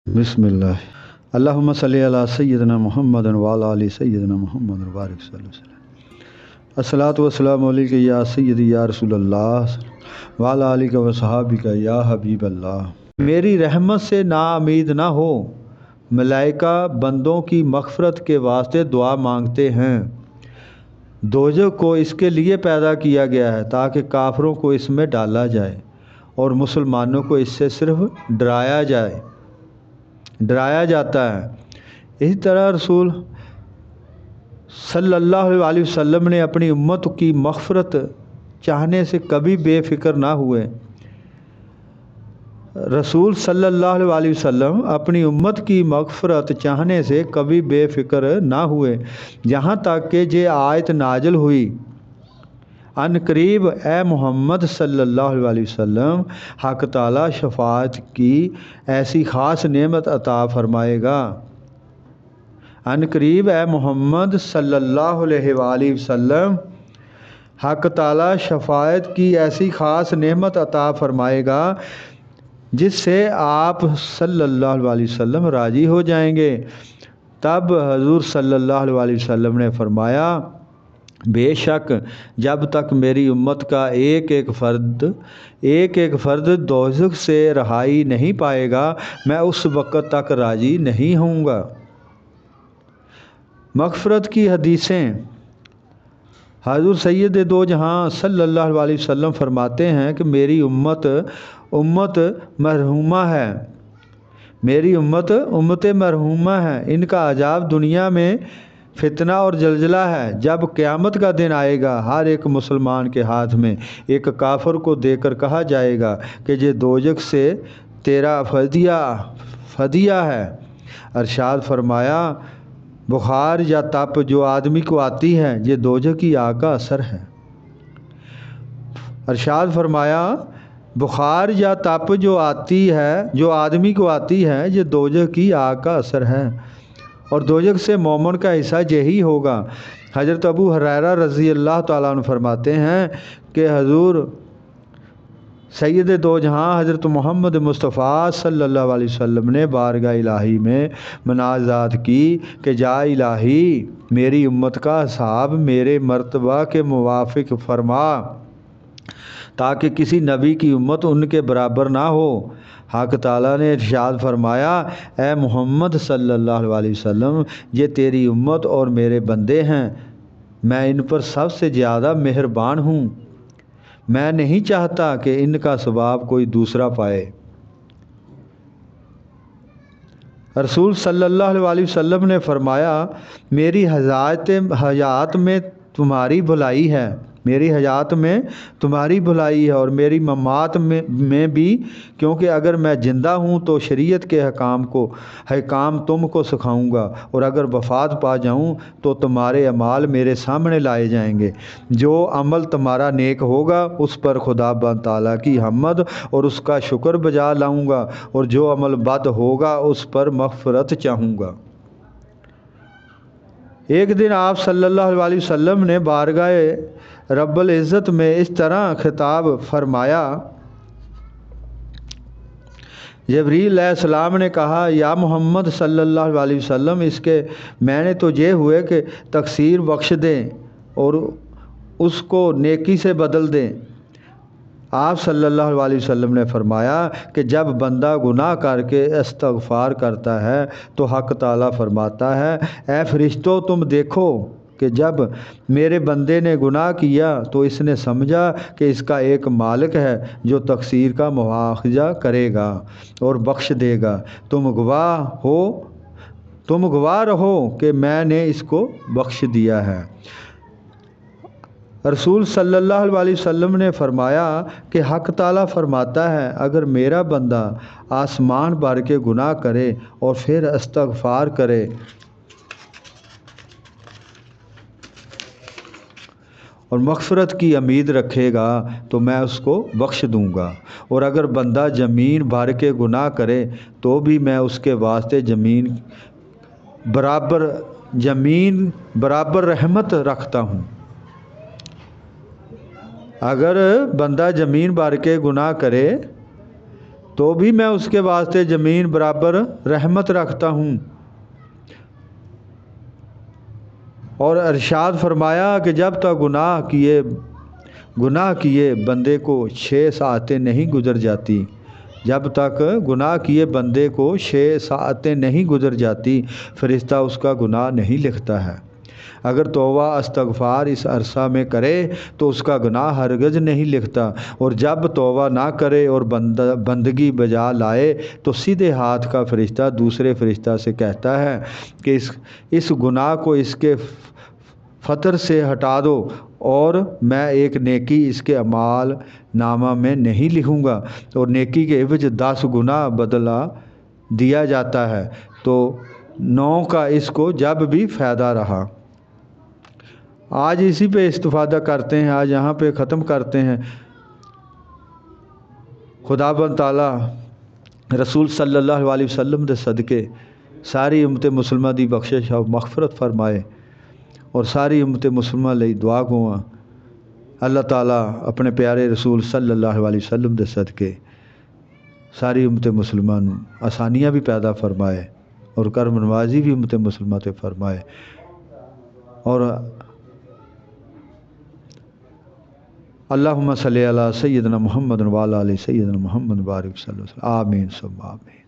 بسم اللہ اللہم صلی علی سیدنا محمد وعلی آل سیدنا محمد وبارک صلی اللہ علیہ وسلم۔ الصلاۃ والسلام علیک یا سیدی یا رسول اللہ وعلی آلک و صحابک یا حبیب اللہ۔ میری رحمت سے ناامید نہ ہو، ملائکہ بندوں کی مغفرت کے واسطے دعا مانگتے ہیں۔ دوزخ کو اس کے لیے پیدا کیا گیا ہے تاکہ کافروں کو اس میں ڈالا جائے اور مسلمانوں کو اس سے صرف ڈرایا جاتا ہے۔ اسی طرح رسول صلی اللہ علیہ وسلم نے اپنی امت کی مغفرت چاہنے سے کبھی بے فکر نہ ہوئے۔ رسول صلی اللہ علیہ وسلم اپنی امت کی مغفرت چاہنے سے کبھی بے فکر نہ ہوئے، یہاں تک کہ یہ آیت نازل ہوئی، ان قریب اے محمد صلی اللہ علیہ وسلم حق تعالی شفاعت کی ایسی خاص نعمت عطا فرمائے گا۔ ان قریب اے محمد صلی اللہ علیہ وسلم حق تعالی شفاعت کی ایسی خاص نعمت عطا فرمائے گا جس سے آپ صلی اللہ علیہ وسلم راضی ہو جائیں گے۔ تب حضور صلی اللہ علیہ وسلم نے فرمایا، بے شک جب تک میری امت کا ایک ایک فرد دوزخ سے رہائی نہیں پائے گا، میں اس وقت تک راضی نہیں ہوں گا۔ مغفرت کی حدیثیں۔ حضور سید دو جہاں صلی اللہ علیہ وسلم فرماتے ہیں کہ میری امت مرحومہ ہے، میری امت مرحومہ ہے، ان کا عذاب دنیا میں فتنہ اور زلزلہ ہے۔ جب قیامت کا دن آئے گا، ہر ایک مسلمان کے ہاتھ میں ایک کافر کو دے کر کہا جائے گا کہ یہ دوزخ سے تیرا فدیہ ہے۔ ارشاد فرمایا، بخار یا تپ جو آدمی کو آتی ہے یہ دوزخ کی آگ کا اثر ہے۔ ارشاد فرمایا، بخار یا تپ جو آدمی کو آتی ہے یہ دوزخ کی آگ کا اثر ہے، اور دوزخ سے مومن کا حصہ یہی ہوگا۔ حضرت ابو ہریرہ رضی اللہ تعالیٰ عنہ فرماتے ہیں کہ حضور سید دو جہاں حضرت محمد مصطفیٰ صلی اللہ علیہ وسلم نے بارگاہ الہی میں مناجات کی کہ یا الہی میری امت کا حساب میرے مرتبہ کے موافق فرما تاکہ کسی نبی کی امت ان کے برابر نہ ہو۔ حق تعالیٰ نے ارشاد فرمایا، اے محمد صلی اللہ علیہ وسلم یہ تیری امت اور میرے بندے ہیں، میں ان پر سب سے زیادہ مہربان ہوں، میں نہیں چاہتا کہ ان کا ثواب کوئی دوسرا پائے۔ رسول صلی اللہ علیہ وسلم نے فرمایا، میری حیات میں تمہاری بھلائی ہے، میری حیات میں تمہاری بھلائی ہے اور میری ممات میں بھی، کیونکہ اگر میں زندہ ہوں تو شریعت کے حکام تم کو سکھاؤں گا، اور اگر وفات پا جاؤں تو تمہارے اعمال میرے سامنے لائے جائیں گے۔ جو عمل تمہارا نیک ہوگا اس پر خدا تعالیٰ کی حمد اور اس کا شکر بجا لاؤں گا، اور جو عمل بد ہوگا اس پر مغفرت چاہوں گا۔ ایک دن آپ صلی اللہ علیہ وسلم نے بارگاہ رب العزت میں اس طرح خطاب فرمایا، جبریل علیہ السلام نے کہا، یا محمد صلی اللہ علیہ وسلم اس کے معنی تو یہ ہوئے کہ تقصیر بخش دیں اور اس کو نیکی سے بدل دیں۔ آپ صلی اللہ علیہ وسلم نے فرمایا کہ جب بندہ گناہ کر کے استغفار کرتا ہے تو حق تعالیٰ فرماتا ہے، اے فرشتوں تم دیکھو کہ جب میرے بندے نے گناہ کیا تو اس نے سمجھا کہ اس کا ایک مالک ہے جو تقصیر کا مواخذہ کرے گا اور بخش دے گا، تم گواہ رہو کہ میں نے اس کو بخش دیا ہے۔ رسول صلی اللہ علیہ وسلم نے فرمایا کہ حق تعالیٰ فرماتا ہے، اگر میرا بندہ آسمان بھر کے گناہ کرے اور پھر استغفار کرے اور مغفرت کی امید رکھے گا تو میں اس کو بخش دوں گا، اور اگر بندہ زمین بھر کے گناہ کرے تو بھی میں اس کے واسطے زمین برابر رحمت رکھتا ہوں۔ اگر بندہ زمین بھر کے گناہ کرے تو بھی میں اس کے واسطے زمین برابر رحمت رکھتا ہوں۔ اور ارشاد فرمایا کہ جب تک گناہ کیے بندے کو 6 ساعتیں نہیں گزر جاتی، جب تک گناہ کیے بندے کو 6 ساعتیں نہیں گزر جاتی، فرشتہ اس کا گناہ نہیں لکھتا ہے۔ اگر توبہ استغفار اس عرصہ میں کرے تو اس کا گناہ ہرگز نہیں لکھتا، اور جب توبہ نہ کرے اور بندگی بجا لائے تو سیدھے ہاتھ کا فرشتہ دوسرے فرشتہ سے کہتا ہے کہ اس گناہ کو اس کے فطر سے ہٹا دو، اور میں ایک نیکی اس کے اعمال نامہ میں نہیں لکھوں گا، اور نیکی کے عوض 10 گنا بدلہ دیا جاتا ہے۔ تو 9 کا اس کو جب بھی فائدہ رہا۔ آج اسی پہ استفادہ کرتے ہیں، آج یہاں پہ ختم کرتے ہیں۔ خدا بند تعالیٰ رسول صلی اللہ علیہ وسلم دے صدقے ساری امت مسلمہ دی بخشش اور مغفرت فرمائے، اور ساری امت مسلمہ لئی دعا گواں اللہ تعالیٰ اپنے پیارے رسول صلی اللہ علیہ وسلم دے صدقے ساری امت مسلمہ نوں آسانیاں بھی پیدا فرمائے، اور کرم نوازی بھی امت مسلمہ تے فرمائے، اور اللہم صلی علی سیدنا محمد وعلی آل سیدنا محمد بارک صلی اللہ علیہ وسلم، آمین ثم آمین۔